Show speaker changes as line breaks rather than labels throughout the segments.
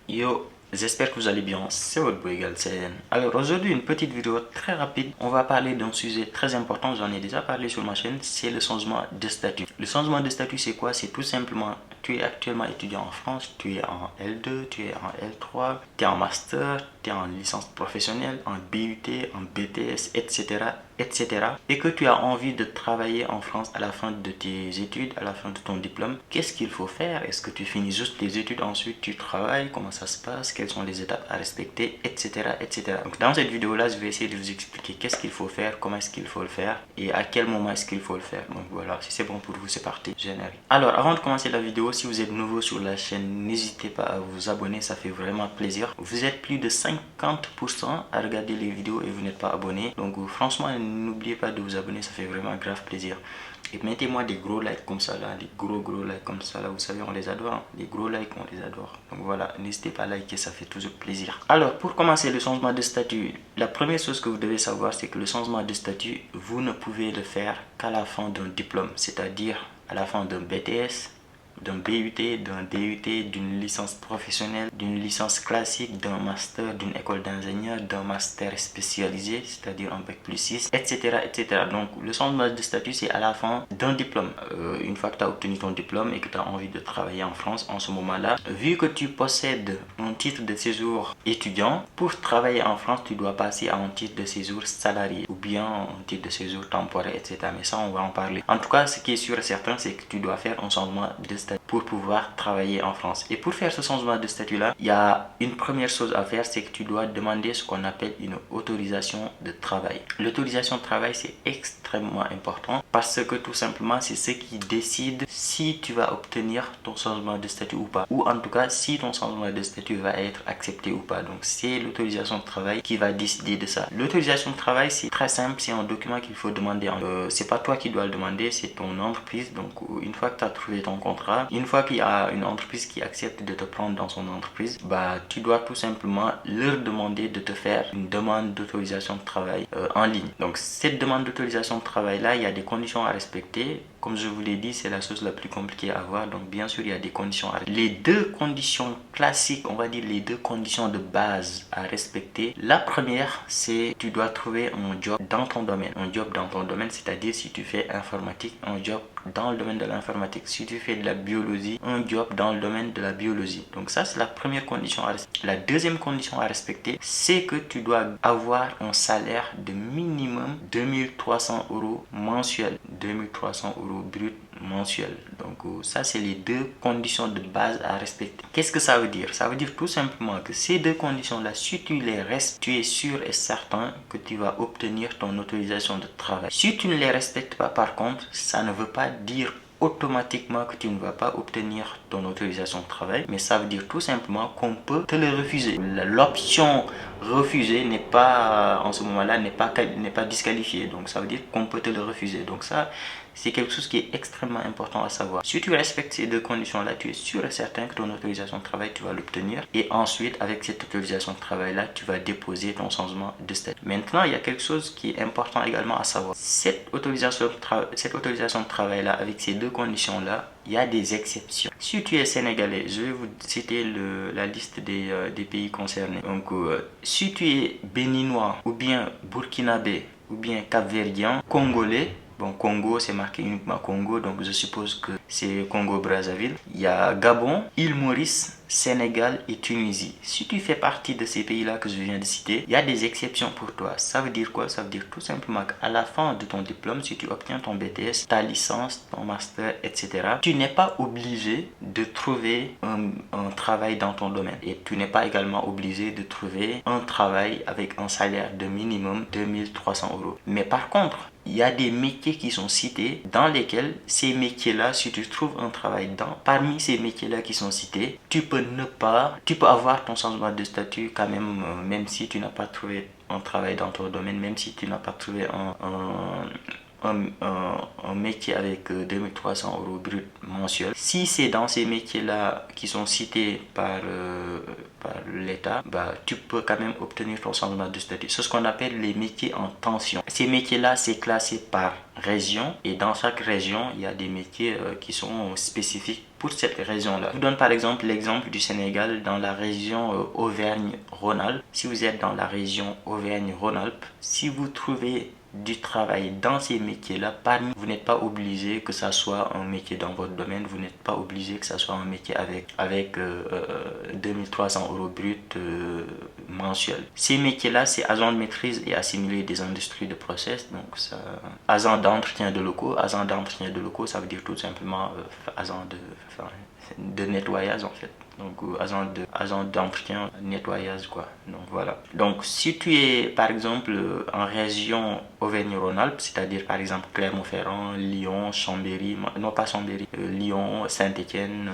Yo, j'espère que vous allez bien, c'est votre boy Galsen. Alors aujourd'hui une petite vidéo très rapide, on va parler d'un sujet très important, j'en ai déjà parlé sur ma chaîne, c'est le changement de statut. Le changement de statut c'est quoi? C'est tout simplement, tu es actuellement étudiant en France, tu es en L2, tu es en L3, tu es en master, tu es en licence professionnelle, en BUT, en BTS, etc. etc. et que tu as envie de travailler en France à la fin de tes études, à la fin de ton diplôme, qu'est-ce qu'il faut faire? Est-ce que tu finis juste tes études, ensuite tu travailles? Comment ça se passe? Quelles sont les étapes à respecter? Etc. etc. Donc dans cette vidéo-là, je vais essayer de vous expliquer qu'est-ce qu'il faut faire, comment est-ce qu'il faut le faire et à quel moment est-ce qu'il faut le faire. Donc voilà, si c'est bon pour vous, c'est parti, générique. Alors avant de commencer la vidéo, si vous êtes nouveau sur la chaîne, n'hésitez pas à vous abonner, ça fait vraiment plaisir. Vous êtes plus de 50% à regarder les vidéos et vous n'êtes pas abonné. Donc franchement, n'oubliez pas de vous abonner, ça fait vraiment grave plaisir. Et mettez-moi des gros likes comme ça là, des gros likes comme ça là, vous savez on les adore, hein. Les gros likes on les adore. Donc voilà, n'hésitez pas à liker, ça fait toujours plaisir. Alors pour commencer le changement de statut, la première chose que vous devez savoir c'est que le changement de statut, vous ne pouvez le faire qu'à la fin d'un diplôme, c'est-à-dire à la fin d'un BTS, d'un BUT, d'un DUT, d'une licence professionnelle, d'une licence classique, d'un master, d'une école d'ingénieur, d'un master spécialisé, c'est-à-dire un bac+6, etc., etc. Donc le changement de statut c'est à la fin d'un diplôme. Une fois que tu as obtenu ton diplôme et que tu as envie de travailler en France, en ce moment-là, vu que tu possèdes un titre de séjour étudiant, pour travailler en France, tu dois passer à un titre de séjour salarié ou bien un titre de séjour temporaire, etc. Mais ça, on va en parler. En tout cas, ce qui est sûr et certain, c'est que tu dois faire un changement de statut pour pouvoir travailler en France. Et pour faire ce changement de statut là, il y a une première chose à faire, c'est que tu dois demander ce qu'on appelle une autorisation de travail. L'autorisation de travail c'est extrêmement important parce que tout simplement c'est ce qui décide si tu vas obtenir ton changement de statut ou pas, ou en tout cas si ton changement de statut va être accepté ou pas. Donc c'est l'autorisation de travail qui va décider de ça. L'autorisation de travail c'est très simple, c'est un document qu'il faut demander. C'est pas toi qui dois le demander, c'est ton entreprise. Donc une fois que tu as trouvé ton contrat, une fois qu'il y a une entreprise qui accepte de te prendre dans son entreprise, bah tu dois tout simplement leur demander de te faire une demande d'autorisation de travail en ligne. Donc cette demande d'autorisation de travail là, il y a des conditions à respecter. Comme je vous l'ai dit, c'est la chose la plus compliquée à avoir. Donc bien sûr, il y a des conditions à respecter. Les deux conditions classiques, on va dire les deux conditions de base à respecter. La première, c'est tu dois trouver un job dans ton domaine. Un job dans ton domaine, c'est-à-dire si tu fais informatique, un job dans le domaine de l'informatique. Si tu fais de la biologie, un job dans le domaine de la biologie. Donc ça, c'est la première condition à respecter. La deuxième condition à respecter, c'est que tu dois avoir un salaire de minimum 2300 euros mensuel. 2300 euros brut mensuel. Donc ça, c'est les deux conditions de base à respecter. Qu'est-ce que ça veut dire? Ça veut dire tout simplement que ces deux conditions-là, si tu les restes, tu es sûr et certain que tu vas obtenir ton autorisation de travail. Si tu ne les respectes pas, par contre, ça ne veut pas dire automatiquement que tu ne vas pas obtenir ton autorisation de travail, mais ça veut dire tout simplement qu'on peut te le refuser. L'option refuser n'est pas, en ce moment-là, n'est pas disqualifiée. Donc ça veut dire qu'on peut te le refuser. Donc ça, c'est quelque chose qui est extrêmement important à savoir. Si tu respectes ces deux conditions-là, tu es sûr et certain que ton autorisation de travail, tu vas l'obtenir. Et ensuite, avec cette autorisation de travail-là, tu vas déposer ton changement de statut. Maintenant, il y a quelque chose qui est important également à savoir. Cette autorisation de travail-là, avec ces deux conditions-là, il y a des exceptions. Si tu es sénégalais, je vais vous citer la liste des pays concernés. Donc, si tu es béninois, ou bien burkinabé, ou bien capverdien, congolais, bon, Congo, c'est marqué uniquement Congo, donc je suppose que c'est Congo-Brazzaville. Il y a Gabon, île Maurice, Sénégal et Tunisie. Si tu fais partie de ces pays-là que je viens de citer, il y a des exceptions pour toi. Ça veut dire quoi? Ça veut dire tout simplement qu'à la fin de ton diplôme, si tu obtiens ton BTS, ta licence, ton master, etc., tu n'es pas obligé de trouver un travail dans ton domaine. Et tu n'es pas également obligé de trouver un travail avec un salaire de minimum 2300 euros. Mais par contre, il y a des métiers qui sont cités dans lesquels ces métiers-là, si tu trouves un travail parmi ces métiers-là qui sont cités, tu peux avoir ton changement de statut quand même, même si tu n'as pas trouvé un travail dans ton domaine, même si tu n'as pas trouvé un métier avec 2300 euros brut mensuel. Si c'est dans ces métiers-là qui sont cités par l'État, bah, tu peux quand même obtenir ton changement de statut. C'est ce qu'on appelle les métiers en tension. Ces métiers-là, c'est classé par région et dans chaque région, il y a des métiers qui sont spécifiques pour cette région-là. Je vous donne par exemple l'exemple du Sénégal dans la région Auvergne-Rhône-Alpes. Si vous êtes dans la région Auvergne-Rhône-Alpes, si vous trouvez du travail dans ces métiers-là, vous n'êtes pas obligé que ça soit un métier dans votre domaine, vous n'êtes pas obligé que ça soit un métier avec 2300 euros brut mensuel. Ces métiers-là, c'est agent de maîtrise et assimilé des industries de process, donc ça, agent d'entretien de locaux. Agent d'entretien de locaux, ça veut dire tout simplement agent de nettoyage en fait. Donc agent d'entretien, nettoyage quoi. Donc voilà. Donc si tu es par exemple en région Auvergne-Rhône-Alpes, c'est-à-dire par exemple Clermont-Ferrand, Lyon, Chambéry, non pas Chambéry, Lyon, Saint-Étienne,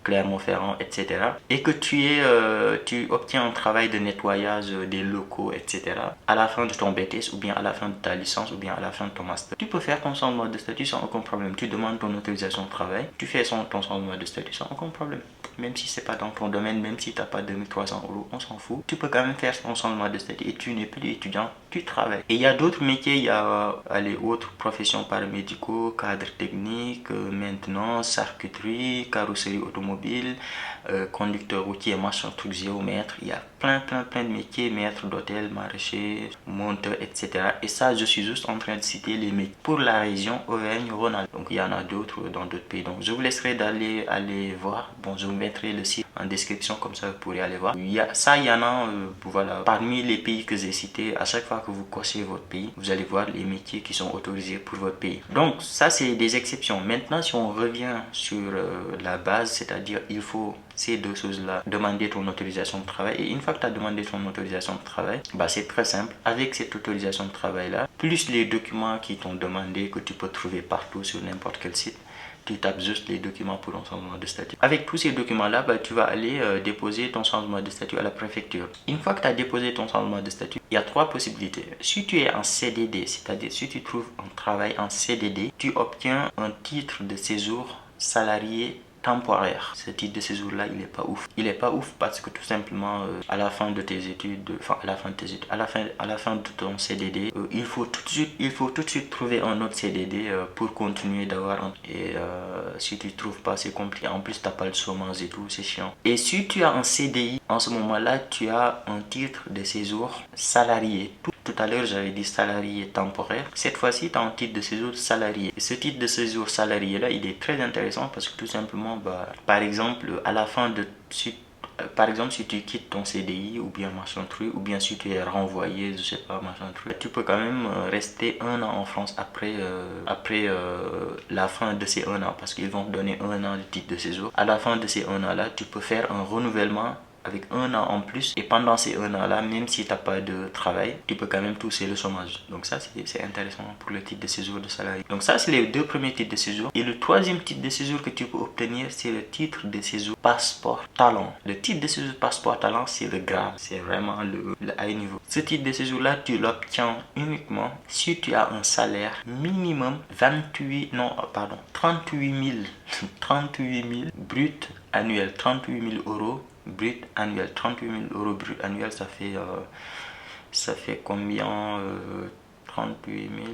Clermont-Ferrand, etc. Et que tu obtiens un travail de nettoyage des locaux, etc. à la fin de ton BTS ou bien à la fin de ta licence ou bien à la fin de ton master, tu peux faire ton changement de statut sans aucun problème. Tu demandes ton autorisation de travail, tu fais ton changement de statut sans aucun problème. Même si c'est pas dans ton domaine, même si tu n'as pas 2300 euros, on s'en fout. Tu peux quand même faire ton changement de statut et tu n'es plus étudiant, tu travailles. Et il y a d'autres métiers, il y a les autres professions paramédicaux, cadre technique, maintenance, charcuterie, carrosserie automobile, conducteur routier, machin, truc, géomètre. Il y a plein de métiers, maître d'hôtel, maraîcher, monteur, etc. Et ça, je suis juste en train de citer les métiers pour la région Auvergne-Rhône-Alpes. Donc il y en a d'autres dans d'autres pays. Donc je vous laisserai aller voir. Bon, je vous mettrai le site en description, comme ça vous pourrez aller voir. Il y en a, voilà. Parmi les pays que j'ai cités, à chaque fois que vous cochez votre pays, vous allez voir les métiers qui sont autorisés pour votre pays. Donc ça, c'est des exceptions. Maintenant, si on revient sur la base, c'est-à-dire il faut ces deux choses-là, demander ton autorisation de travail. Et une fois que tu as demandé ton autorisation de travail, bah, c'est très simple. Avec cette autorisation de travail-là, plus les documents qui t'ont demandé, que tu peux trouver partout sur n'importe quel site, tu tapes juste les documents pour un changement de statut. Avec tous ces documents-là, bah, tu vas aller déposer ton changement de statut à la préfecture. Une fois que tu as déposé ton changement de statut, il y a trois possibilités. Si tu es en CDD, c'est-à-dire si tu trouves un travail en CDD, tu obtiens un titre de séjour salarié temporaire. Ce titre de séjour là, il est pas ouf. Il est pas ouf parce que tout simplement à la fin de tes études, à la fin de ton CDD, il faut tout de suite trouver un autre CDD pour continuer d'avoir un. Et si tu trouves pas, c'est compliqué. En plus, t'as pas le chômage et tout, c'est chiant. Et si tu as un CDI, en ce moment-là, tu as un titre de séjour salarié. Tout à l'heure, j'avais dit salarié temporaire. Cette fois-ci, tu as un titre de séjour salarié. Et ce titre de séjour salarié-là, il est très intéressant parce que tout simplement, bah, par exemple, à la fin de... Par exemple, si tu quittes ton CDI ou bien machin truc, ou bien si tu es renvoyé, je sais pas, machin truc, tu peux quand même rester 1 an en France après la fin de ces 1 an, parce qu'ils vont te donner 1 an de titre de séjour. À la fin de ces 1 an-là, tu peux faire un renouvellement avec 1 an en plus, et pendant ces 1 an là, même si tu n'as pas de travail, tu peux quand même toucher le chômage. Donc ça, c'est intéressant pour le titre de séjour de salarié. Donc ça, c'est les deux premiers titres de séjour. Et le troisième titre de séjour que tu peux obtenir, c'est le titre de séjour passeport talent. Le titre de séjour passeport talent, c'est le grave, c'est vraiment le high niveau. Ce titre de séjour là, tu l'obtiens uniquement si tu as un salaire minimum 38 000 brut annuel, 38 000 euros brut annuel. 38 000 euros brut annuel, ça fait combien 38 000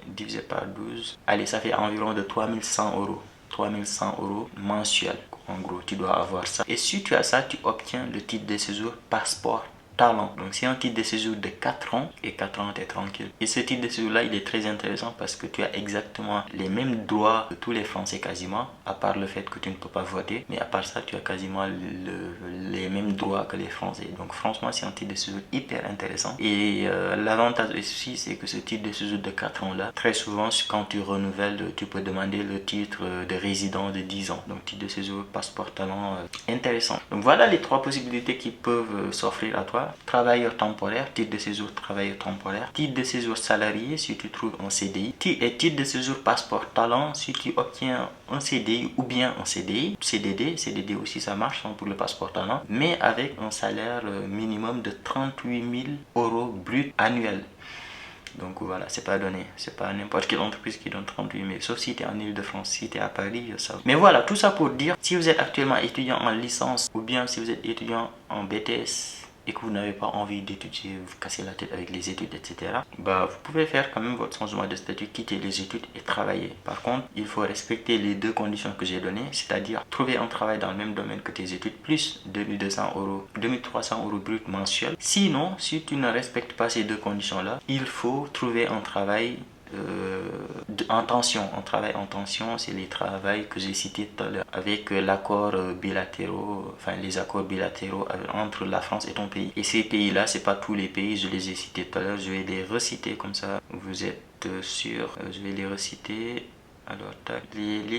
divisé par 12, allez, ça fait environ de 3100 euros. 3100 euros mensuel. En gros, tu dois avoir ça. Et si tu as ça, tu obtiens le titre de séjour passeport talent. Donc c'est un titre de séjour de 4 ans, et 4 ans, tu es tranquille. Et ce titre de séjour-là, il est très intéressant parce que tu as exactement les mêmes droits que tous les Français quasiment, à part le fait que tu ne peux pas voter. Mais à part ça, tu as quasiment les mêmes droits que les Français. Donc franchement, c'est un titre de séjour hyper intéressant. Et l'avantage aussi, c'est que ce titre de séjour de 4 ans-là, très souvent, quand tu renouvelles, tu peux demander le titre de résident de 10 ans. Donc titre de séjour, passeport talent, intéressant. Donc voilà les trois possibilités qui peuvent s'offrir à toi. Travailleur temporaire, titre de séjour travailleur temporaire, titre de séjour salarié si tu trouves un CDI, et titre de séjour passeport talent si tu obtiens un CDI ou bien un CDI, CDD aussi ça marche pour le passeport talent, mais avec un salaire minimum de 38 000 euros brut annuel. Donc voilà, c'est pas donné. C'est pas n'importe quelle entreprise qui donne 38 000. Sauf si tu es en Ile-de-France, si tu es à Paris, ça. Mais voilà, tout ça pour dire, si vous êtes actuellement étudiant en licence ou bien si vous êtes étudiant en BTS, et que vous n'avez pas envie d'étudier, vous casser la tête avec les études, etc., bah, vous pouvez faire quand même votre changement de statut, quitter les études et travailler. Par contre, il faut respecter les deux conditions que j'ai données, c'est-à-dire trouver un travail dans le même domaine que tes études, plus 2200 euros, 2300 euros brut mensuels. Sinon, si tu ne respectes pas ces deux conditions-là, il faut trouver un travail en tension. Un travail en tension, c'est les travails que j'ai cités tout à l'heure, avec l'accord bilatéraux, enfin les accords bilatéraux entre la France et ton pays. Et ces pays-là, c'est pas tous les pays, je les ai cités tout à l'heure, je vais les reciter comme ça, vous êtes sûr, je vais les reciter. Alors,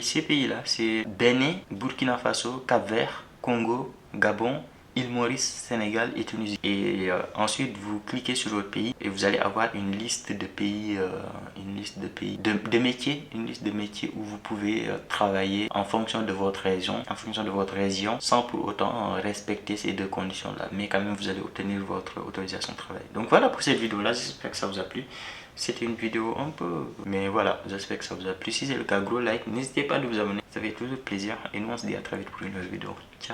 ces pays-là, c'est Bénin, Burkina Faso, Cap-Vert, Congo, Gabon, île Maurice, Sénégal et Tunisie. Et ensuite, vous cliquez sur votre pays et vous allez avoir une liste de pays, de métiers, une liste de métiers où vous pouvez travailler en fonction de votre région, sans pour autant respecter ces deux conditions-là. Mais quand même, vous allez obtenir votre autorisation de travail. Donc voilà pour cette vidéo-là, j'espère que ça vous a plu. C'était une vidéo un peu... Mais voilà, j'espère que ça vous a plu. Si c'est le cas, gros like. N'hésitez pas à vous abonner. Ça fait toujours plaisir. Et nous, on se dit à très vite pour une nouvelle vidéo. Ciao.